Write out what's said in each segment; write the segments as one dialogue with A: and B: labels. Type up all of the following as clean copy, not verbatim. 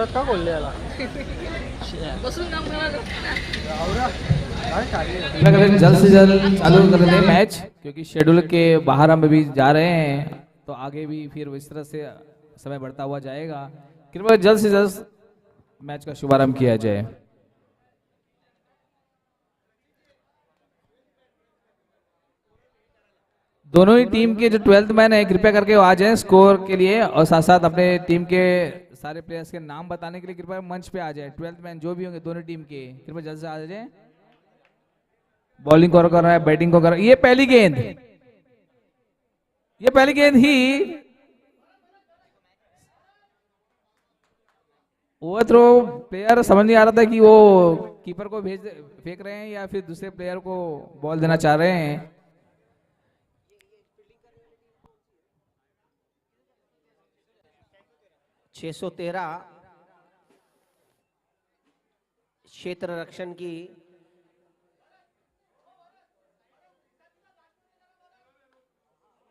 A: जोरात का बोलले याला
B: बसून काम करायला
C: जल्द से जल्द चालू कर दें मैच, क्योंकि शेड्यूल के बाहर हम अभी जा रहे हैं, तो आगे भी फिर इस तरह से समय बढ़ता हुआ जाएगा। कृपया जल्द से जल्द मैच का शुभारंभ किया जाए। दोनों ही टीम के जो 12th मैन है कृपया करके वो आ जाएं स्कोर के लिए, और साथ साथ अपने टीम के सारे प्लेयर्स के नाम बताने के लिए कृपया मंच पे आ जाए। 12th मैन जो भी होंगे दोनों टीम के कृपया जल्द से आ जाए। बॉलिंग कौन कर रहा है, बैटिंग को कर रहा है? ये पहली गेंद, ये पहली गेंद ही वो थ्रो। प्लेयर समझ नहीं आ रहा था कि वो कीपर को फेंक रहे हैं या फिर दूसरे प्लेयर को बॉल देना चाह रहे हैं।
D: 613 क्षेत्र रक्षण की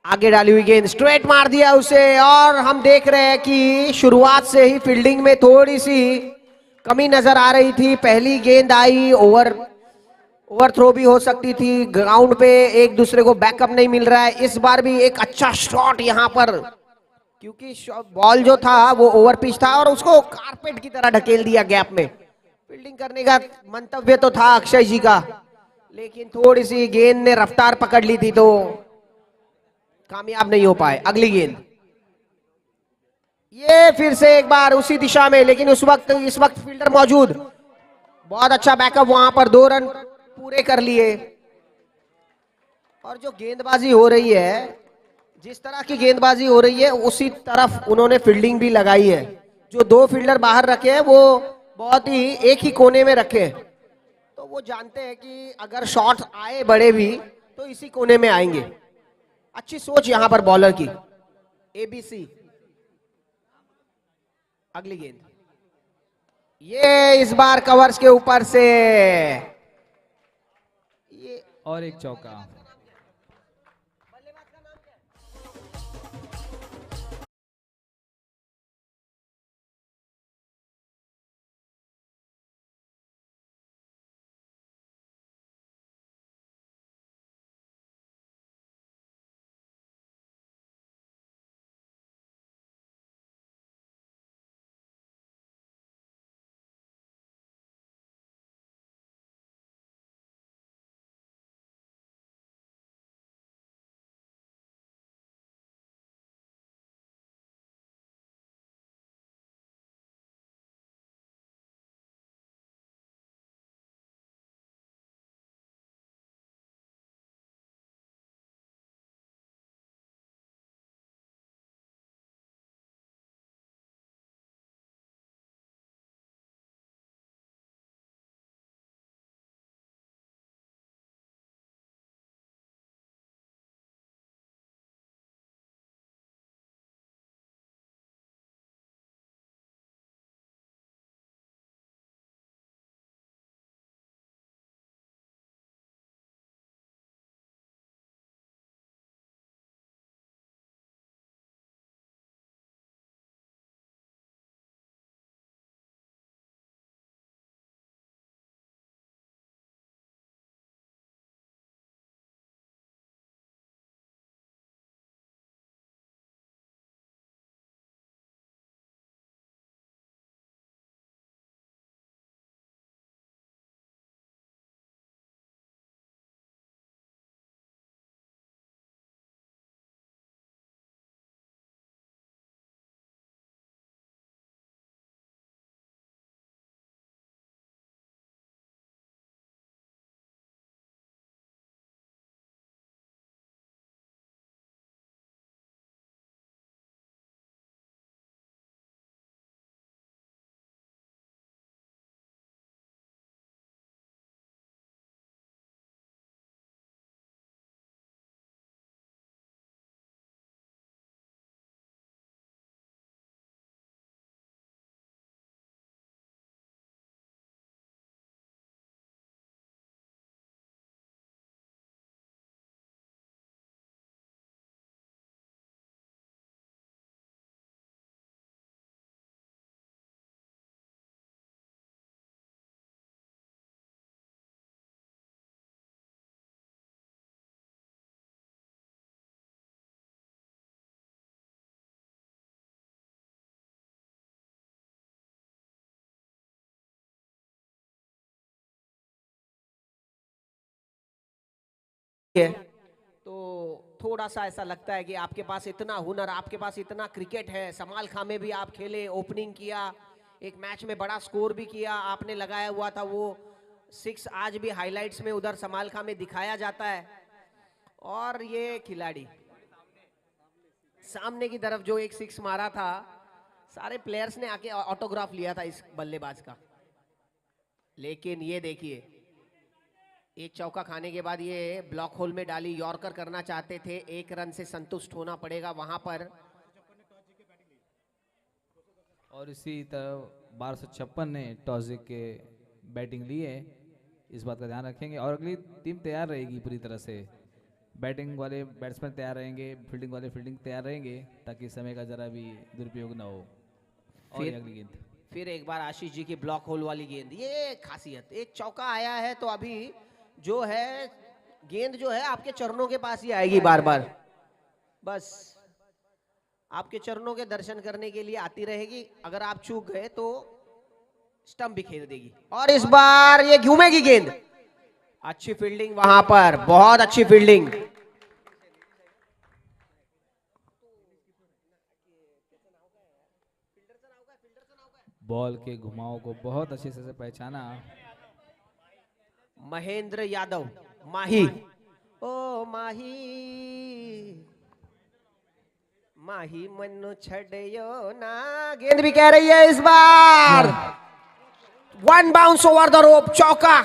D: आगे डाली हुई गेंद स्ट्रेट मार दिया उसे, और हम देख रहे हैं कि शुरुआत से ही फील्डिंग में थोड़ी सी कमी नजर आ रही थी। पहली गेंद आई, ओवर थ्रो भी हो सकती थी, ग्राउंड पे एक दूसरे को बैकअप नहीं मिल रहा है। इस बार भी एक अच्छा शॉट यहां पर, क्योंकि बॉल जो था वो ओवर पिच था और उसको कारपेट की तरह ढकेल दिया गैप में। फील्डिंग करने का मंतव्य तो था अक्षय जी का, लेकिन थोड़ी सी गेंद ने रफ्तार पकड़ ली थी तो कामयाब नहीं हो पाए। अगली गेंद ये फिर से एक बार उसी दिशा में, लेकिन इस वक्त फील्डर मौजूद। बहुत अच्छा बैकअप, वहां पर 2 रन पूरे कर लिए। और जो गेंदबाजी हो रही है, जिस तरह की गेंदबाजी हो रही है उसी तरफ उन्होंने फील्डिंग भी लगाई है। जो 2 फील्डर बाहर रखे हैं वो बहुत ही एक ही कोने में रखे हैं, तो वो जानते हैं कि अगर शॉट आए बड़े भी तो इसी कोने में आएंगे। अच्छी सोच यहां पर बॉलर की। एबीसी। अगली गेंद ये इस बार कवर्स के ऊपर से ये
C: और एक चौका।
D: है तो थोड़ा सा ऐसा लगता है कि आपके पास इतना हुनर, आपके पास इतना क्रिकेट है, समाल खां में भी आप खेले, ओपनिंग किया, एक मैच में बड़ा स्कोर भी किया, आपने लगाया हुआ था वो 6, आज भी हाइलाइट्स में उधर समाल खां में दिखाया जाता है। और ये खिलाड़ी सामने की तरफ जो एक 6 मारा था, सारे प्लेयर्स ने आके ऑटोग्राफ लिया था इस बल्लेबाज का। लेकिन ये देखिए, एक चौका खाने के बाद ये ब्लॉक होल में डाली, यॉर्कर करना चाहते थे, 1 रन से संतुष्ट होना पड़ेगा वहां पर।
C: और इसी तरह 1256 ने टॉस जीत के बैटिंग ली है, इस बात का ध्यान रखेंगे। और अगली टीम तैयार रहेगी पूरी तरह से, बैटिंग वाले बैट्समैन तैयार रहेंगे, फील्डिंग वाले फील्डिंग तैयार रहेंगे, ताकि समय का जरा भी दुरुपयोग ना हो। और ये अगली गेंद
D: फिर एक बार आशीष जी की ब्लॉक होल वाली गेंद, ये खासियत, एक चौका आया है तो अभी जो है गेंद जो है आपके चरणों के पास ही आएगी बार बार, बस आपके चरणों के दर्शन करने के लिए आती रहेगी। अगर आप चूक गए तो स्टंप भी खेल देगी। और इस बार ये घूमेगी गेंद, अच्छी फील्डिंग वहां पर, बहुत अच्छी फील्डिंग।
C: बॉल के घुमाव को बहुत अच्छे से पहचाना।
D: महेंद्र यादव, माही, ओ माही माही मनु छड़यो ना, गेंद भी कह रही है इस बार। 1 बाउंस ओवर द रोप, चौका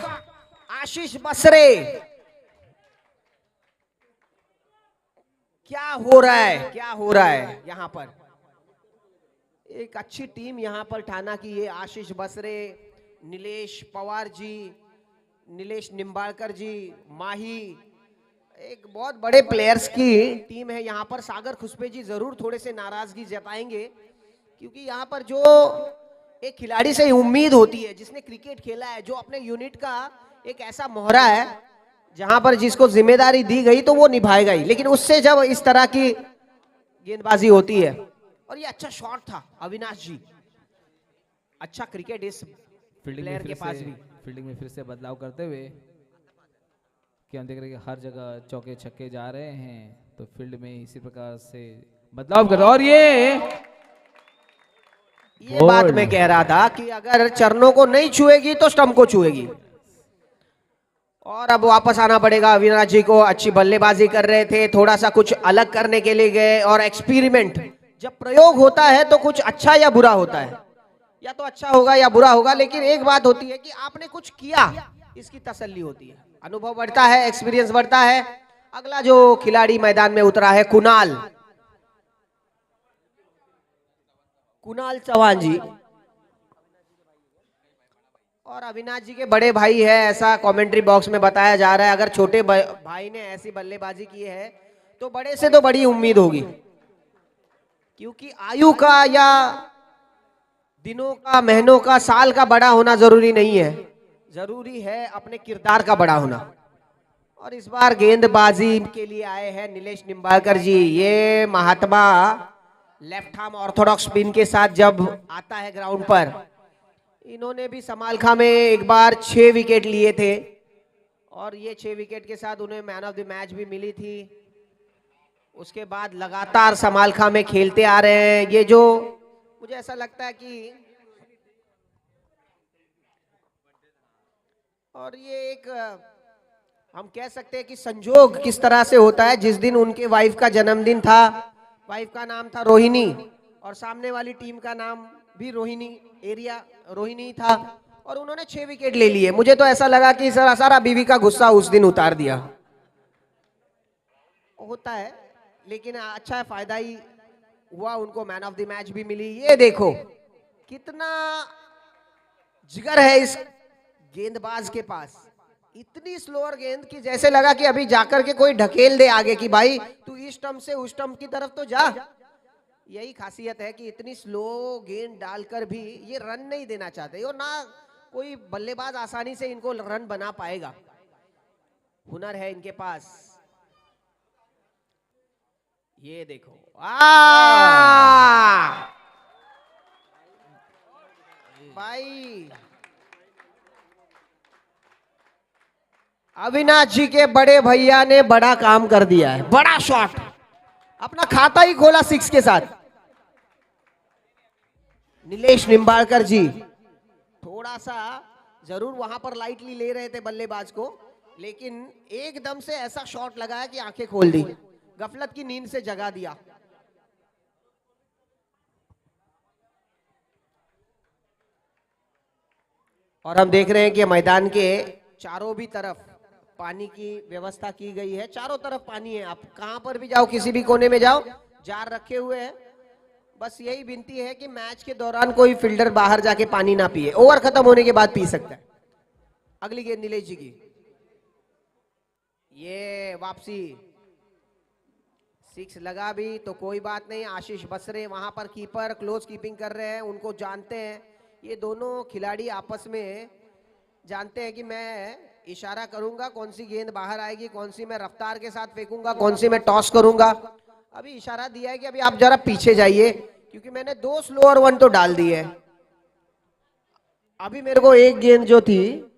D: आशीष बसरे। क्या हो रहा है, क्या हो रहा है यहां पर? एक अच्छी टीम यहां पर ठाना की, ये आशीष बसरे, नीलेश पवार जी, नीलेश निम्बाड़कर जी, माही, एक बहुत बड़े प्लेयर्स की टीम है यहाँ पर। सागर खुशबे जी जरूर थोड़े से नाराजगी जताएंगे, क्योंकि यहाँ पर जो एक खिलाड़ी से उम्मीद होती है, जिसने क्रिकेट खेला है, जो अपने यूनिट का एक ऐसा मोहरा है, जहां पर जिसको जिम्मेदारी दी गई तो वो निभाएगा ही। लेकिन उससे जब इस तरह की गेंदबाजी होती है, और ये अच्छा शॉट था अविनाश जी, अच्छा क्रिकेट इस प्लेयर के पास भी।
C: फील्डिंग में फिर से बदलाव करते हुए, कि हम देख रहे हैं कि हर जगह चौके छक्के जा रहे हैं, तो फील्ड में इसी प्रकार से बदलाव कर। और ये
D: बात मैं कह रहा था कि अगर चरणों को नहीं छुएगी तो स्टंप को छुएगी। और अब वापस आना पड़ेगा अविनाश जी को, अच्छी बल्लेबाजी कर रहे थे, थोड़ा सा कुछ अलग करने के लिए गए। और एक्सपेरिमेंट जब प्रयोग होता है तो कुछ अच्छा या बुरा होता है, या तो अच्छा होगा या बुरा होगा, लेकिन एक बात होती है कि आपने कुछ किया, इसकी तसल्ली होती है, अनुभव बढ़ता है, एक्सपीरियंस बढ़ता है। अगला जो खिलाड़ी मैदान में उतरा है कुणाल चौहान जी, और अविनाश जी के बड़े भाई है, ऐसा कमेंट्री बॉक्स में बताया जा रहा है। अगर छोटे भाई ने ऐसी बल्लेबाजी की है तो बड़े से तो बड़ी उम्मीद होगी, क्योंकि आयु का या दिनों का, महीनों का, साल का बड़ा होना जरूरी नहीं है, जरूरी है अपने किरदार का बड़ा होना। और इस बार गेंदबाजी के लिए आए हैं नीलेश निम्बाड़कर जी। ये महात्मा लेफ्ट आर्म ऑर्थोडॉक्स स्पिन के साथ जब आता है ग्राउंड पर, इन्होंने भी समाल खां में एक बार 6 विकेट लिए थे, और ये 6 विकेट के साथ उन्हें मैन ऑफ द मैच भी मिली थी। उसके बाद लगातार समाल खां में खेलते आ रहे हैं। ये जो मुझे ऐसा लगता है कि, और ये एक हम कह सकते हैं कि संजोग किस तरह से होता है, जिस दिन उनके वाइफ का जन्मदिन था, वाइफ का नाम था रोहिणी, और सामने वाली टीम का नाम भी रोहिणी, एरिया रोहिणी था, और उन्होंने 6 विकेट ले लिए। मुझे तो ऐसा लगा कि सारा बीवी का गुस्सा उस दिन उतार दिया। होता है, लेकिन अच्छा है, फायदा ही हुआ, उनको मैन ऑफ द मैच भी मिली। ये देखो कितना जिगर है इस गेंदबाज के पास, इतनी स्लोअर गेंद की जैसे लगा कि अभी जाकर के कोई ढकेल दे आगे कि भाई तू इस स्टंप से उस स्टंप की तरफ तो जा। यही खासियत है कि इतनी स्लो गेंद डालकर भी ये रन नहीं देना चाहते, और ना कोई बल्लेबाज आसानी से इनको रन बना पाएगा। हुनर है इनके पास। ये देखो, भाई अविनाश जी के बड़े भैया ने बड़ा काम कर दिया है, बड़ा शॉट, अपना खाता ही खोला 6 के साथ। नीलेश निंबाळकर जी थोड़ा सा जरूर वहां पर लाइटली ले रहे थे बल्लेबाज को, लेकिन एकदम से ऐसा शॉट लगाया कि आंखें खोल दी, गफलत की नींद से जगा दिया। और हम देख रहे हैं कि मैदान के चारों भी तरफ पानी की व्यवस्था की गई है, चारों तरफ पानी है। आप कहां पर भी जाओ, किसी भी कोने में जाओ, जार रखे हुए हैं। बस यही विनती है कि मैच के दौरान कोई फील्डर बाहर जाके पानी ना पिए, ओवर खत्म होने के बाद पी सकता है। अगली गेंद नीलेश जी की, ये वापसी 6 लगा भी तो कोई बात नहीं। आशीष बसरे वहां पर कीपर क्लोज कीपिंग कर रहे हैं, उनको जानते हैं ये दोनों खिलाड़ी, आपस में जानते हैं कि मैं इशारा करूंगा कौन सी गेंद बाहर आएगी, कौन सी मैं रफ्तार के साथ फेंकूंगा, कौन सी मैं टॉस करूंगा। अभी इशारा दिया है कि अभी आप जरा पीछे जाइए, क्योंकि मैंने 2 स्लोअर 1 तो डाल दिए। अभी मेरे को एक गेंद जो थी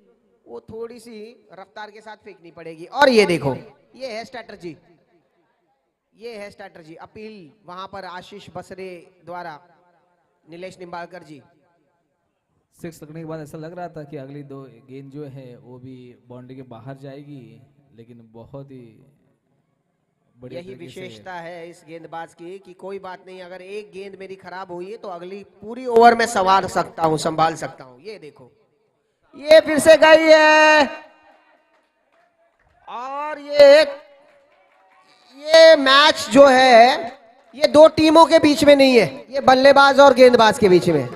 D: वो थोड़ी सी रफ्तार के साथ फेंकनी पड़ेगी। और ये देखो, ये है स्ट्रैटेजी, ये है स्ट्रैटेजी। अपील वहां पर आशीष बसरे द्वारा नीलेश निंबाळकर जी।
C: 6 लगने के बाद ऐसा लग रहा था कि अगली 2 गेंद जो है वो भी बाउंड्री के बाहर जाएगी, लेकिन बहुत ही बढ़िया
D: यही
C: तरीके से
D: विशेषता है इस गेंदबाज की कि कोई बात नहीं, अगर एक गेंद मेरी खराब हुई है तो अगली पूरी ओवर में संभाल सकता हूं, संभाल सकता हूं। ये देखो, ये फिर से गई है। और ये मैच जो है ये 2 टीमों के बीच में नहीं है, ये बल्लेबाज और गेंदबाज के बीच में।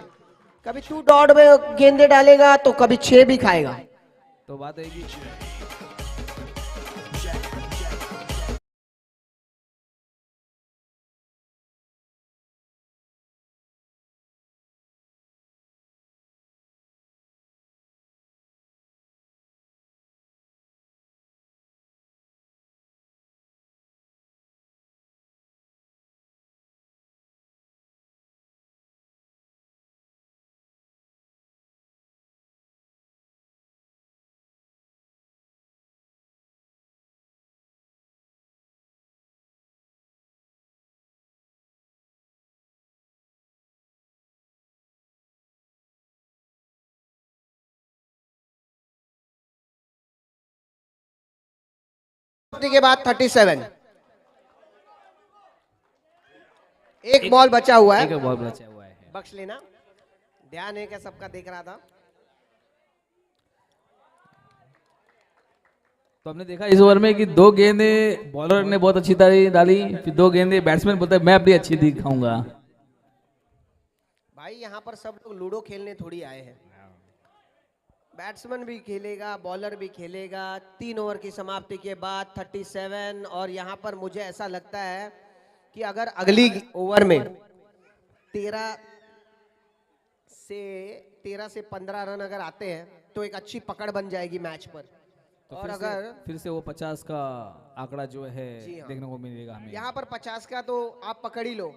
D: कभी 2 डॉट में गेंदे डालेगा तो कभी 6 भी खाएगा।
C: तो बात है कि
D: के बाद 37, एक बॉल बचा हुआ है,
C: एक बॉल बचा हुआ है।
D: बख्श लेना, ध्यान है क्या सबका, देख रहा था।
C: तो हमने देखा इस ओवर में कि 2 गेंदे बॉलर ने बहुत अच्छी तरह डाली, फिर 2 गेंदे बैट्समैन बोलता है मैं अपनी अच्छी दिखाऊंगा।
D: भाई यहाँ पर सब लोग लूडो खेलने थोड़ी आए हैं, बैट्समैन भी खेलेगा, बॉलर भी खेलेगा। 3 ओवर की समाप्ति के बाद 37, और यहाँ पर मुझे ऐसा लगता है कि अगर अगली ओवर में 13 से 15 रन अगर आते हैं तो एक अच्छी पकड़ बन जाएगी मैच पर।
C: तो
D: और अगर
C: फिर से वो 50 का आंकड़ा जो है
D: हाँ,
C: देखने को मिलेगा हमें।
D: यहाँ पर 50 का तो आप पकड़ ही लो।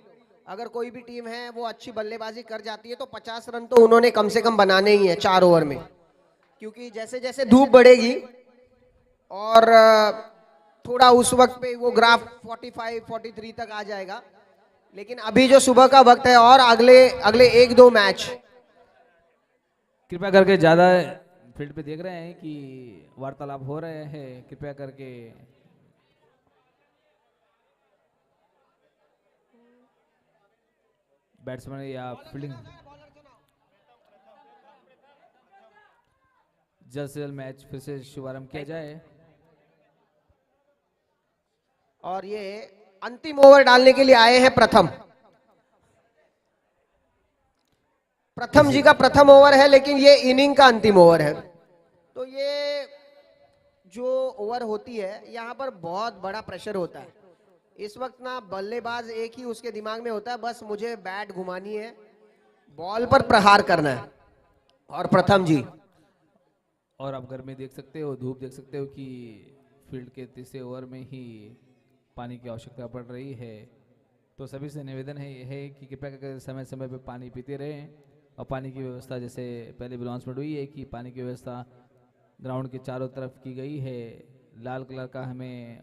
D: अगर कोई भी टीम है वो अच्छी बल्लेबाजी कर जाती है तो 50 रन तो उन्होंने कम से कम बनाने ही है 4 ओवर में, क्योंकि जैसे जैसे धूप बढ़ेगी और थोड़ा उस वक्त पे वो ग्राफ 45-43 तक आ जाएगा। लेकिन अभी जो सुबह का वक्त है और अगले 1-2 मैच,
C: कृपया करके ज्यादा फील्ड पे देख रहे हैं कि वार्तालाप हो रहे हैं, कृपया करके बैट्समैन या फील्डिंग जल्द से जल्द मैच फिर से शुभारंभ किया जाए।
D: और ये अंतिम ओवर डालने के लिए आए हैं प्रथम जी का प्रथम ओवर है, लेकिन ये इनिंग का अंतिम ओवर है। तो ये जो ओवर होती है यहाँ पर बहुत बड़ा प्रेशर होता है। इस वक्त ना बल्लेबाज एक ही उसके दिमाग में होता है, बस मुझे बैट घुमानी है, बॉल पर प्रहार करना है। और प्रथम जी,
C: और आप घर में देख सकते हो, धूप देख सकते हो कि फील्ड के 3 ओवर में ही पानी की आवश्यकता पड़ रही है। तो सभी से निवेदन है कि कृपया करके समय समय पे पानी पीते रहें, और पानी की व्यवस्था जैसे पहले भी अनाउंसमेंट हुई है कि पानी की व्यवस्था ग्राउंड के चारों तरफ की गई है। लाल कलर का हमें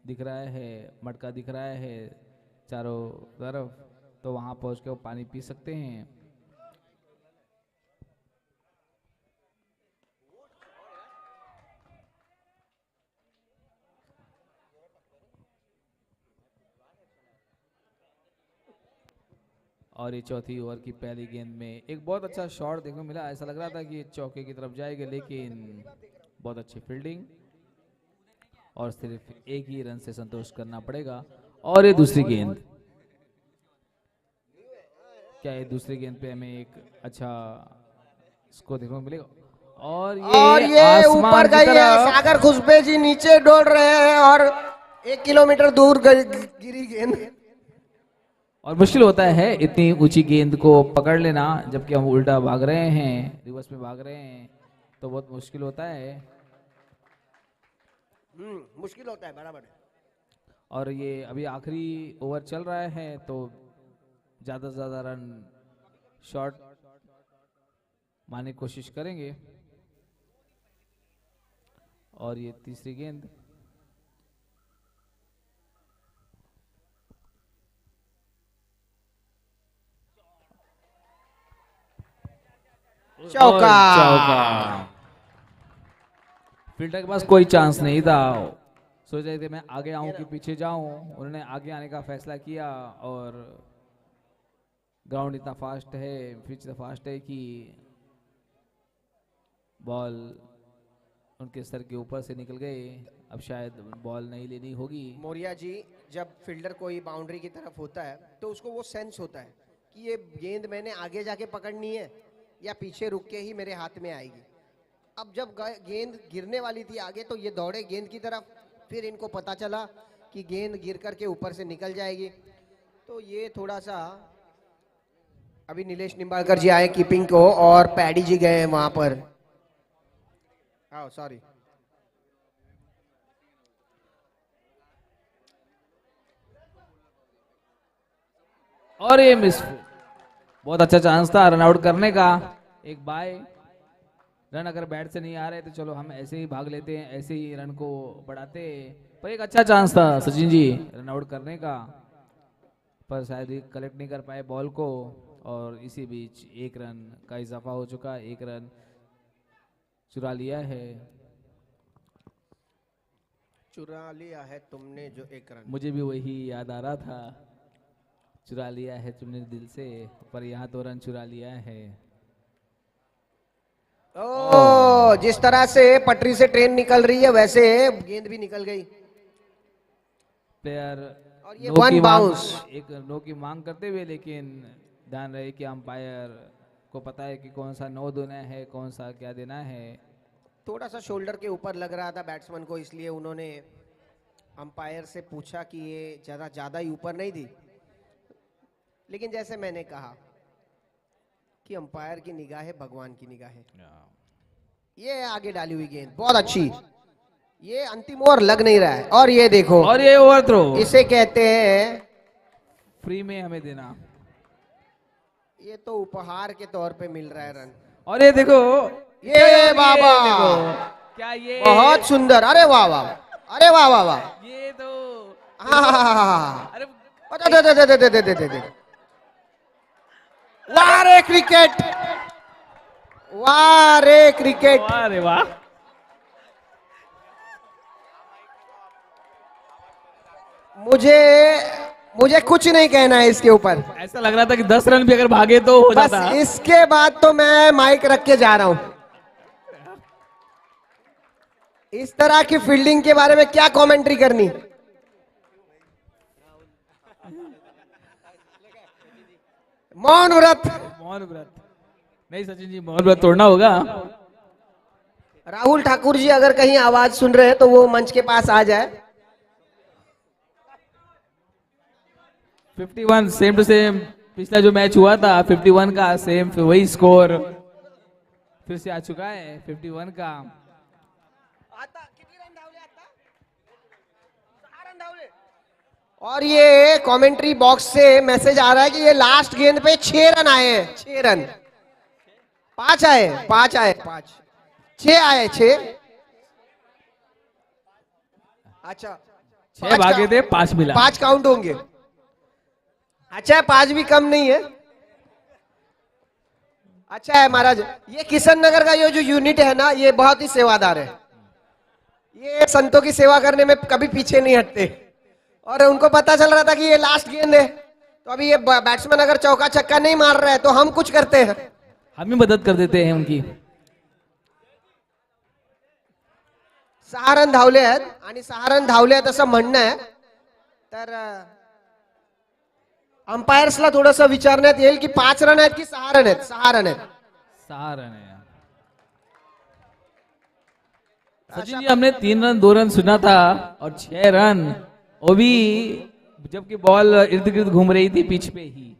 C: दिख रहा है, मटका दिख रहा है चारों तरफ, तो वहां पहुंच के वो पानी पी सकते हैं। और ये चौथी ओवर की पहली गेंद में एक बहुत अच्छा शॉट देखने को मिला। ऐसा लग रहा था कि चौके की तरफ जाएगा, लेकिन बहुत अच्छी फील्डिंग और सिर्फ एक ही रन से संतोष करना पड़ेगा। और ये दूसरी गेंद, क्या ये दूसरी गेंद पे हमें एक अच्छा स्कोर देखने को मिलेगा? और
D: ये ऊपर गई है, सागर खुशबे जी नीचे डोल रहे हैं और 1 किलोमीटर दूर गिरी गेंद।
C: और मुश्किल होता है इतनी ऊंची गेंद को पकड़ लेना, जबकि हम उल्टा भाग रहे हैं, रिवर्स में भाग रहे हैं, तो बहुत मुश्किल होता है।
D: मुश्किल होता है बराबर।
C: और ये अभी आखिरी ओवर चल रहा है, तो ज्यादा से ज्यादा रन शॉट मारने की कोशिश करेंगे। और ये तीसरी गेंद,
D: चौका।
C: फील्डर के पास कोई चांस नहीं था। सोच रहे थे मैं आगे आऊं कि पीछे जाऊं, उन्होंने आगे आने का फैसला किया। और ग्राउंड इतना फास्ट है, पिच इतना फास्ट है कि बॉल उनके सर के ऊपर से निकल गए। अब शायद बॉल नहीं लेनी होगी।
D: मौर्या जी, जब फील्डर कोई बाउंड्री की तरफ होता है तो उसको वो सेंस होता है कि ये गेंद मैंने आगे जाके पकड़नी है या पीछे रुक के ही मेरे हाथ में आएगी। अब जब गेंद गिरने वाली थी आगे, तो ये दौड़े गेंद की तरफ, फिर इनको पता चला कि गेंद गिर करके ऊपर से निकल जाएगी। तो ये थोड़ा सा, अभी नीलेश निंबाळकर जी आए कीपिंग को और पैडी जी गए वहां पर। सॉरी,
C: और ये मिस, बहुत अच्छा चांस था रन आउट करने का। एक बाय रन अगर बैट से नहीं आ रहे तो चलो हम ऐसे ही भाग लेते हैं, ऐसे ही रन को बढ़ाते, पर एक अच्छा चांस था सचिन जी रन आउट करने का, पर शायद कलेक्ट नहीं कर पाए बॉल को। और इसी बीच एक रन का इजाफा हो चुका, एक रन चुरा लिया है।
D: चुरा लिया है तुमने जो एक रन।
C: मुझे भी वही याद आ रहा था, चुरा लिया है तुमने दिल से, पर यहाँ तो रन चुरा लिया है।
D: जिस तरह से पटरी से ट्रेन निकल रही है वैसे गेंद भी निकल गई।
C: प्लेयर
D: और ये वन बाउंस,
C: एक नो की मांग करते हुए, लेकिन ध्यान रहे कि अंपायर को पता है कि कौन सा नो देना है, कौन सा क्या देना है।
D: थोड़ा सा शोल्डर के ऊपर लग रहा था बैट्समैन को, इसलिए उन्होंने अंपायर से पूछा कि ये ज्यादा ही ऊपर नहीं दी। लेकिन जैसे मैंने कहा कि अंपायर की निगाह है भगवान की निगाह है। ये आगे डाली हुई गेंद बहुत अच्छी, ये अंतिम ओवर लग नहीं रहा है। और ये देखो,
C: और ये ओवर थ्रो,
D: इसे कहते हैं
C: फ्री में हमें देना,
D: ये तो उपहार के तौर पे मिल रहा है रन।
C: और ये देखो,
D: ये बाबा,
C: क्या ये
D: बहुत सुंदर, अरे वाह वाह, अरे वाह वाह वाह,
C: ये तो
D: अरे
C: अरे
D: वाह रे क्रिकेट, वाह रे क्रिकेट।
C: अरे वाह,
D: मुझे कुछ नहीं कहना है इसके ऊपर।
C: ऐसा लग रहा था कि 10 रन भी अगर भागे तो हो
D: बस
C: जाता।
D: इसके बाद तो मैं माइक रख के जा रहा हूं। इस तरह की फील्डिंग के बारे में क्या कमेंट्री करनी। मौन व्रत,
C: मौन व्रत नहीं सचिन जी, मौन व्रत तोड़ना होगा।
D: राहुल ठाकुर जी अगर कहीं आवाज सुन रहे हैं तो वो मंच के पास आ जाए।
C: 51 सेम टू सेम, पिछला जो मैच हुआ था 51 का सेम वही स्कोर फिर से आ चुका है 51 का।
D: और ये कमेंट्री बॉक्स से मैसेज आ रहा है कि ये लास्ट गेंद पे 6 रन आए हैं, 6 रन, 5 आए, 5 आए, 5। 6 आए 6। अच्छा
C: 6 भागे थे 5 मिला।
D: 5 काउंट होंगे। अच्छा 5 भी कम नहीं है। अच्छा है महाराज। ये किशन नगर का ये जो यूनिट है ना, ये बहुत ही सेवादार है। ये संतों की सेवा करने में कभी पीछे नहीं हटते। और उनको पता चल रहा था कि ये लास्ट गेंद है, तो अभी ये बैट्समैन अगर चौका छक्का नहीं मार रहा है तो हम कुछ करते हैं,
C: हम ही मदद कर देते हैं उनकी।
D: 6 रन धावले आहेत आणि 6 रन धावले आहेत असं म्हणणं आहे। तर अंपायर्सला थोडंसं विचारण्यात येईल की 5 रन आहेत की 6 रन आहेत। 6 रन आहेत।
C: 6 रन है। सचिन जी हमने 3 रन 2 रन सुना था और 6 रन, वो भी जबकि बॉल इर्द गिर्द घूम रही थी पिच पे ही।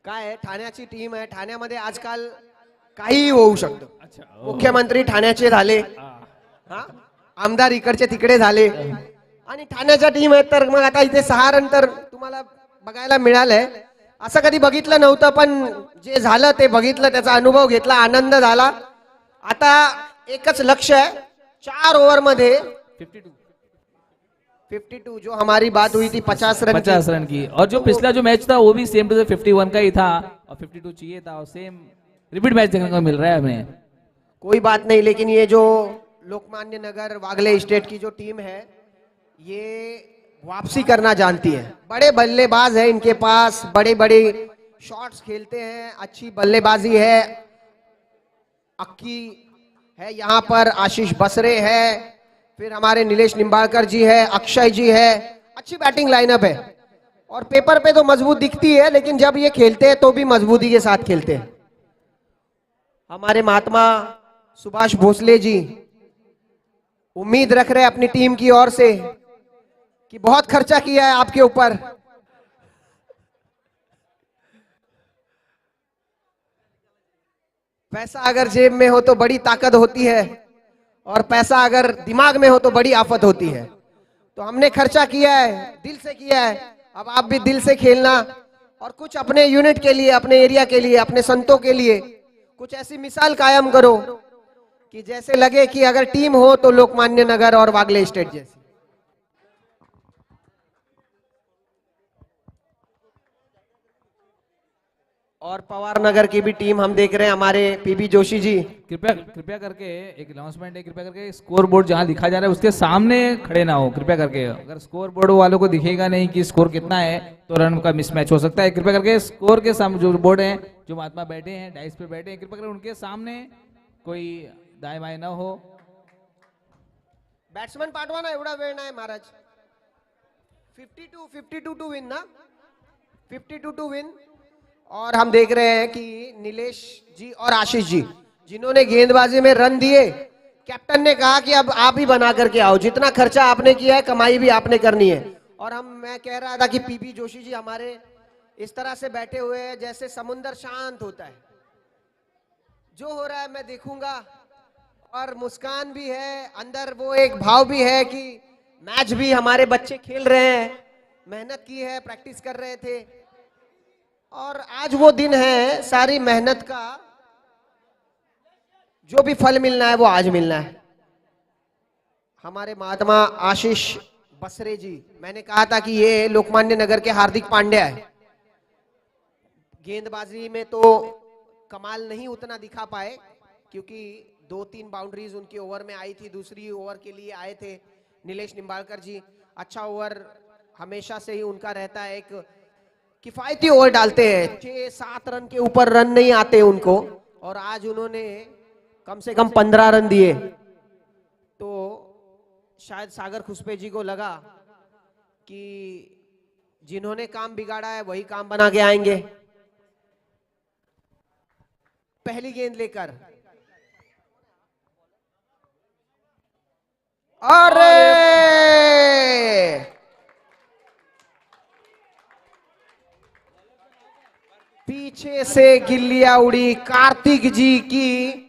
D: काय आहे, ठाण्याची टीम आहे, ठाण्यामध्ये आजकाल काहीही होऊ शकतं।
C: अच्छा
D: मुख्यमंत्री ठाण्याचे झाले, हा आमदार इकडचे तिकडे झाले आणि ठाण्याच्या टीम आहेत, तर मग आता इथे 6 रन तर तुम्हाला बघायला मिळालंय। असं कधी बघितलं नव्हतं, पण जे झालं ते बघितलं, त्याचा अनुभव घेतला, आनंद झाला। आता एकच लक्ष्य आहे 4 ओव्हर मध्ये 52 जो हमारी बात हुई थी 50 रन
C: 50 रन की। और जो पिछला जो मैच था वो भी सेम टू सेम 51 का ही था और 52 चाहिए था, और सेम रिपीट मैच देखने को मिल रहा है हमें।
D: कोई बात नहीं, लेकिन ये जो लोकमान्य नगर वागले स्टेट की जो टीम है ये वापसी करना जानती है। बड़े बल्लेबाज है इनके पास, बड़े बड़े शॉट्स खेलते हैं, अच्छी बल्लेबाजी है। अक्की है यहाँ पर, आशीष बसरे है, फिर हमारे नीलेश निंबाळकर जी है, अक्षय जी है, अच्छी बैटिंग लाइनअप है। और पेपर पे तो मजबूत दिखती है, लेकिन जब ये खेलते हैं तो भी मजबूती के साथ खेलते हैं। हमारे महात्मा सुभाष भोसले जी उम्मीद रख रहे हैं अपनी टीम की ओर से कि बहुत खर्चा किया है आपके ऊपर। पैसा अगर जेब में हो तो बड़ी ताकत होती है, और पैसा अगर दिमाग में हो तो बड़ी आफत होती है। तो हमने खर्चा किया है, दिल से किया है, अब आप भी दिल से खेलना और कुछ अपने यूनिट के लिए, अपने एरिया के लिए, अपने संतों के लिए कुछ ऐसी मिसाल कायम करो कि जैसे लगे कि अगर टीम हो तो लोकमान्य नगर और वागले स्टेट जैसी। और पवार नगर की भी टीम हम देख रहे हैं, हमारे पीबी जोशी जी।
C: कृपया करके एक अनाउंसमेंट है, कृपया करके स्कोर बोर्ड जहां लिखा जा रहा है उसके सामने खड़े ना हो, कृपया करके। अगर स्कोर बोर्ड वालों को दिखेगा नहीं कि स्कोर कितना है तो रन का मिसमैच हो सकता है। कृपया करके स्कोर के सामने जो बोर्ड है, जो महात्मा बैठे हैं डाइस पे बैठे हैं, कृपया करके उनके सामने कोई दाएं बाएं ना हो।
D: बैट्समैन पाठवा ना, एवढा वेळ नाही महाराज। 52 टू विन ना, 52 टू विन। और हम देख रहे हैं कि नीलेश जी और आशीष जी जिन्होंने गेंदबाजी में रन दिए, कैप्टन ने कहा कि अब आप ही बना करके आओ, जितना खर्चा आपने किया है कमाई भी आपने करनी है। और मैं कह रहा था कि पीबी जोशी जी हमारे इस तरह से बैठे हुए हैं जैसे समुंदर शांत होता है, जो हो रहा है मैं देखूंगा। और मुस्कान भी है, अंदर वो एक भाव भी है कि मैच भी हमारे बच्चे खेल रहे हैं, मेहनत की है, प्रैक्टिस कर रहे थे, और आज वो दिन है सारी मेहनत का जो भी फल मिलना है वो आज मिलना है। हमारे महात्मा आशीष बसरे जी, मैंने कहा था कि ये लोकमान्य नगर के हार्दिक पांड्या है। गेंदबाजी में तो कमाल नहीं उतना दिखा पाए क्योंकि 2-3 बाउंड्रीज उनकी ओवर में आई थी, दूसरी ओवर के लिए आए थे नीलेश निंबाळकर जी। अच्छा ओवर हमेशा से ही उनका रहता है, एक किफायती ओवर डालते हैं, 6-7 रन के ऊपर रन नहीं आते उनको, और आज उन्होंने कम से कम 15 रन दिए। तो शायद सागर खुशपे जी को लगा कि जिन्होंने काम बिगाड़ा है वही काम बना के आएंगे। पहली गेंद लेकर, अरे पीछे से गिल्लियां उड़ी कार्तिक जी की।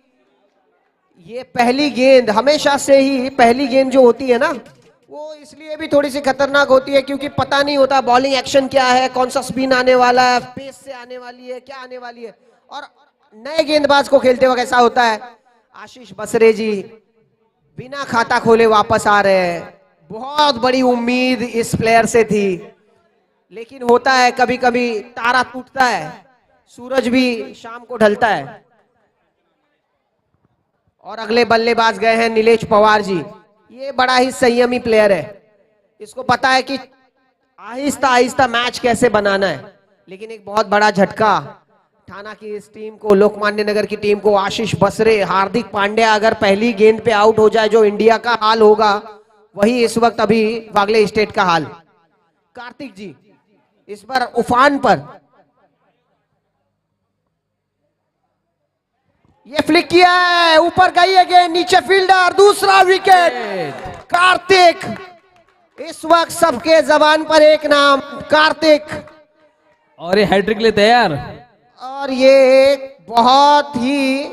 D: ये पहली गेंद, हमेशा से ही पहली गेंद जो होती है ना, वो इसलिए भी थोड़ी सी खतरनाक होती है क्योंकि पता नहीं होता बॉलिंग एक्शन क्या है, कौन सा स्पिन आने वाला है, पेस से आने वाली है, क्या आने वाली है। और नए गेंदबाज को खेलते वक्त ऐसा होता है, आशीष बसरे जी बिना खाता खोले वापस आ रहे हैं। बहुत बड़ी उम्मीद इस प्लेयर से थी, लेकिन होता है कभी कभी तारा टूटता है, सूरज भी शाम को ढलता है। और अगले बल्लेबाज गए हैं नीलेश पवार जी। ये बड़ा ही संयमी प्लेयर है, इसको पता है कि आहिस्ता आहिस्ता मैच कैसे बनाना है। लेकिन एक बहुत बड़ा झटका थाना की इस टीम को, लोकमान्य नगर की टीम को। आशीष बसरे, हार्दिक पांड्या अगर पहली गेंद पे आउट हो जाए, जो इंडिया का हाल होगा वही इस वक्त अभी वागले स्टेट का हाल। कार्तिक जी इस बार उफान पर, ये फ्लिक किया है, ऊपर गई है गेंद, नीचे फील्डर, दूसरा विकेट। कार्तिक, इस वक्त सबके जबान पर एक नाम, कार्तिक।
C: और ये हैट्रिक ले तैयार।
D: और ये एक बहुत ही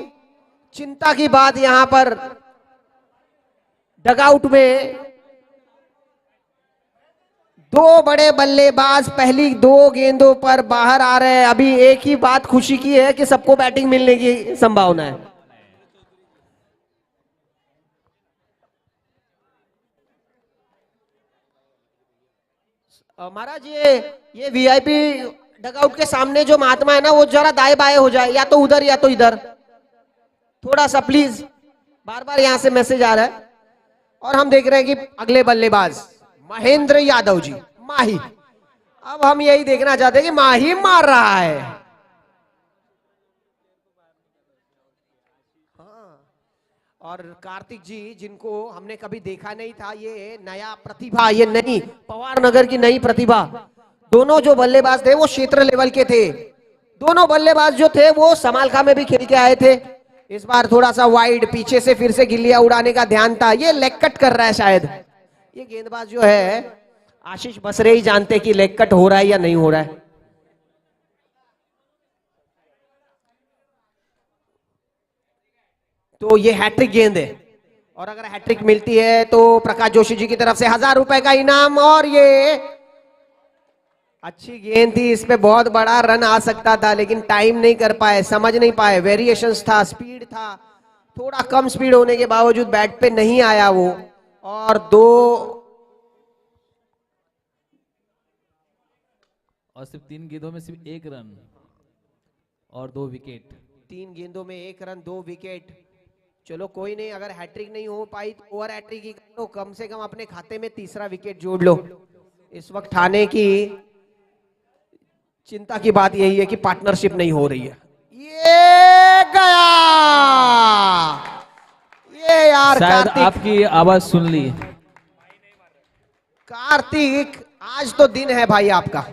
D: चिंता की बात यहां पर डगआउट में दो बड़े बल्लेबाज पहली दो गेंदों पर बाहर आ रहे हैं। अभी एक ही बात खुशी की है कि सबको बैटिंग मिलने की संभावना है। महाराज ये वीआईपी डगआउट के सामने जो महात्मा है ना, वो जरा दाएं बाएं हो जाए, या तो उधर या तो इधर, थोड़ा सा प्लीज। बार बार यहां से मैसेज आ रहा है। और हम देख रहे हैं कि अगले बल्लेबाज महेंद्र यादव जी, माही। अब हम यही देखना चाहते हैं कि माही मार रहा है। हाँ। और कार्तिक जी, जिनको हमने कभी देखा नहीं था, ये नया प्रतिभा, ये नई पवार नगर की नई प्रतिभा। दोनों जो बल्लेबाज थे वो क्षेत्र लेवल के थे। दोनों बल्लेबाज जो थे वो समालखा में भी खेल के आए थे। इस बार थोड़ा सा वाइड, पीछे से फिर से गिल्लियां उड़ाने का ध्यान था। ये लेग कट कर रहा है शायद। ये गेंदबाज जो है आशीष बसरे ही जानते कि लेग कट हो रहा है या नहीं हो रहा है। तो ये हैट्रिक गेंद है, और अगर हैट्रिक मिलती है तो प्रकाश जोशी जी की तरफ से 1000 रुपए का इनाम। और ये अच्छी गेंद थी, इस पे बहुत बड़ा रन आ सकता था, लेकिन टाइम नहीं कर पाए, समझ नहीं पाए। वेरिएशंस था, स्पीड था, थोड़ा कम स्पीड होने के बावजूद बैट पे नहीं आया वो। और
C: सिर्फ 3 गेंदों में सिर्फ 1 रन और 2 विकेट।
D: 3 गेंदों में 1 रन 2 विकेट। चलो कोई नहीं, अगर हैट्रिक नहीं हो पाई तो ओवर हैट्रिक ही कर लो, कम से कम अपने खाते में तीसरा विकेट जोड़ लो। इस वक्त थाने की चिंता की बात यही है कि पार्टनरशिप नहीं हो रही है। ये गया, ये यार
C: शायद आपकी आवाज सुन ली।
D: कार्तिक, आज तो दिन है भाई आपका।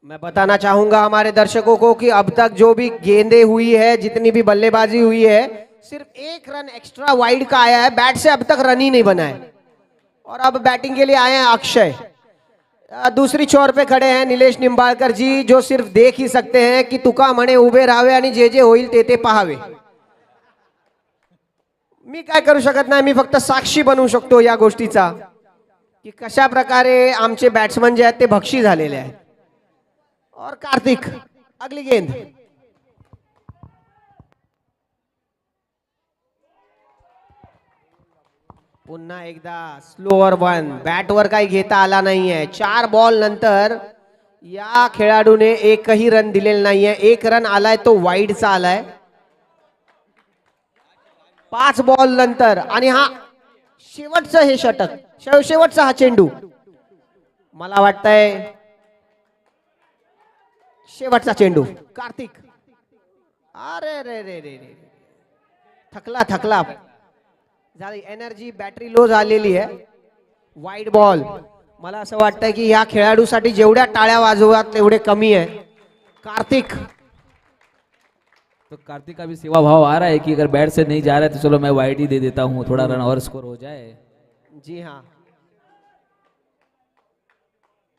D: मैं बताना चाहूंगा हमारे दर्शकों को कि अब तक जो भी गेंदें हुई है, जितनी भी बल्लेबाजी हुई है, सिर्फ 1 रन एक्स्ट्रा वाइड का आया है। बैट से अब तक रन ही नहीं बना है। और अब बैटिंग के लिए आए हैं अक्षय। दूसरी छोर पे खड़े हैं नीलेश निंबाळकर जी, जो सिर्फ देख ही सकते हैं की तुका म्हणे उभे राहावे आणि जे जे होईल ते ते पाहावे। मी काय करू शकत नाही, मी फक्त साक्षी बनवू शकतो या गोष्टीचा की कशा प्रकारे आमचे बॅट्समन जे आहेत ते भक्षी झालेले आहेत। और कार्तिक, अगली गेंद। पुन्हा एकदा स्लोअर 1, बॅटवर काही घेता आला नाहीये। 4 बॉल नंतर या खेळाडूने एकही रन दिलेला नाहीये। 1 रन आलाय तो वाईडचा आलाय 5 बॉल नंतर। आणि हा शेवटचं हे षटक, शेवटचा हा चेंडू, मला वाटतंय शेवटचा चेंडू। कार्तिक, अरे रे रे रे रे थकला थकला झाली एनर्जी बॅटरी लो झालेली आहे. Wide ball. मला असं वाटतंय की या खेळाडूसाठी जेवढ्या टाळ्या वाजवतात तेवढे कमी आहे. कार्तिक.
C: तो कार्तिक का भी सेवा भाव आ रहा है कि अगर बैट से नहीं जा रहा है तो चलो मैं वाइड ही दे देता हूँ, थोड़ा रन और स्कोर हो जाए.
D: जी हाँ.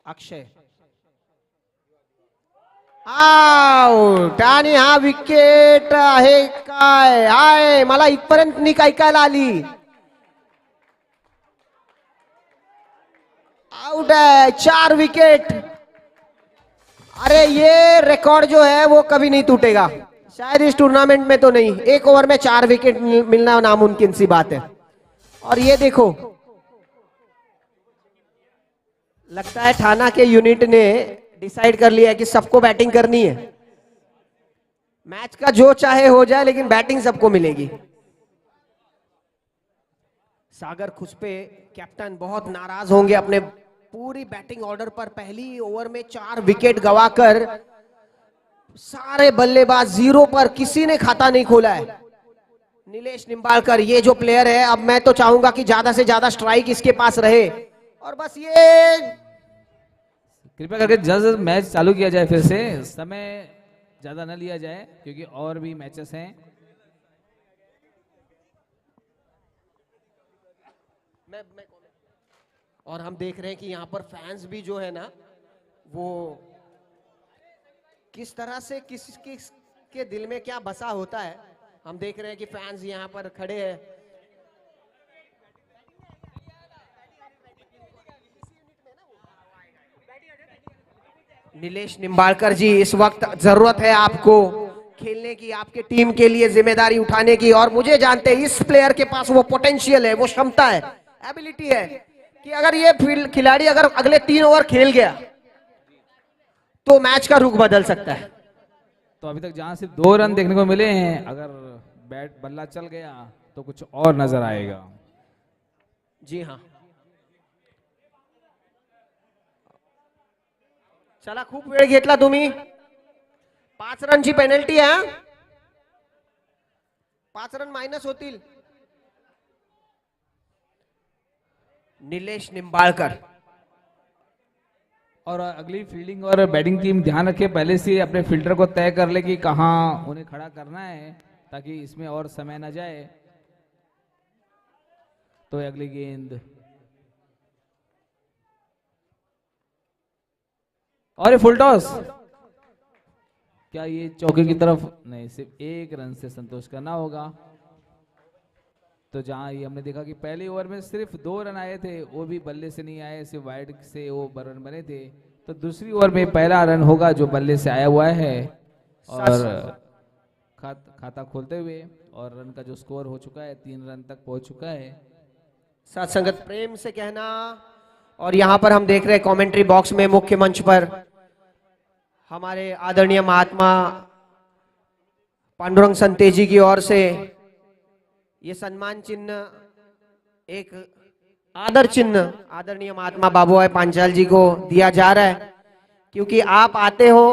D: अक्षय आउट. आणि हा विकेट आहे काय आहे. मला इथपर्यंत निक ऐकायला आली. आउट है. 4 विकेट. अरे ये रिकॉर्ड जो है वो कभी नहीं टूटेगा, शायद इस टूर्नामेंट में तो नहीं. 1 ओवर में 4 विकेट मिलना नामुमकिन सी बात है. और ये देखो, लगता है ठाना के यूनिट ने डिसाइड कर लिया है कि सबको बैटिंग करनी है. मैच का जो चाहे हो जाए लेकिन बैटिंग सबको मिलेगी. सागर खुसपे कैप्टन बहुत नाराज होंगे अपने पूरी बैटिंग ऑर्डर पर. पहली ओवर में 4 विकेट गवाकर सारे बल्लेबाज 0 पर, किसी ने खाता नहीं खोला है. नीलेश निंबाळकर ये जो प्लेयर है, अब मैं तो चाहूंगा कि ज्यादा से ज्यादा स्ट्राइक इसके पास रहे. और बस ये
C: कृपया करके जल्द मैच चालू किया जाए, फिर से समय ज्यादा न लिया जाए क्योंकि और भी मैचेस हैं.
D: और हम देख रहे हैं कि यहाँ पर फैंस भी जो है ना वो किस तरह से किस के दिल में क्या बसा होता है. हम देख रहे हैं कि फैंस यहाँ पर खड़े हैं. नीलेश निंबाळकर जी, इस वक्त जरूरत है आपको खेलने की, आपके टीम के लिए जिम्मेदारी उठाने की. और मुझे जानते हैं इस प्लेयर के पास वो पोटेंशियल है, वो क्षमता है, एबिलिटी है कि अगर ये खिलाड़ी अगर अगले 3 ओवर खेल गया तो मैच का रुख बदल सकता है.
C: तो अभी तक जहां सिर्फ 2 रन देखने को मिले हैं, अगर बैट बल्ला चल गया तो कुछ और नजर आएगा.
D: जी हाँ. चला, खूप वेळ घेतला तुम्ही. 5 रनची पेनल्टी आहे. 5 रन मायनस होतील. नीलेश निंबाळकर.
C: और अगली फील्डिंग और बैटिंग टीम ध्यान रखे, पहले से अपने फील्डर को तय कर ले कि कहां उन्हें खड़ा करना है ताकि इसमें और समय न जाए. तो अगली गेंद और ये फुल टॉस. क्या ये चौके की तरफ नहीं, सिर्फ 1 रन से संतोष करना होगा. तो जहां ये हमने देखा कि पहले ओवर में सिर्फ 2 रन आए थे, वो भी बल्ले से नहीं आए, सिर्फ वाइड से वो रन बने थे. तो दूसरी ओवर में पहला रन होगा जो बल्ले से आया हुआ है और खाता खोलते हुए, और रन का जो स्कोर हो चुका है 3 रन तक पहुंच चुका है.
D: साथ संगत प्रेम से कहना. और यहां पर हम देख रहे हैं कमेंट्री बॉक्स में मुख्य मंच पर हमारे आदरणीय महात्मा पांडुरंग संते जी की ओर से ये सम्मान चिन्ह, एक आदर चिन्ह आदरणीय महात्मा बाबूभाई पांचाल जी को दिया जा रहा है. क्योंकि आप आते हो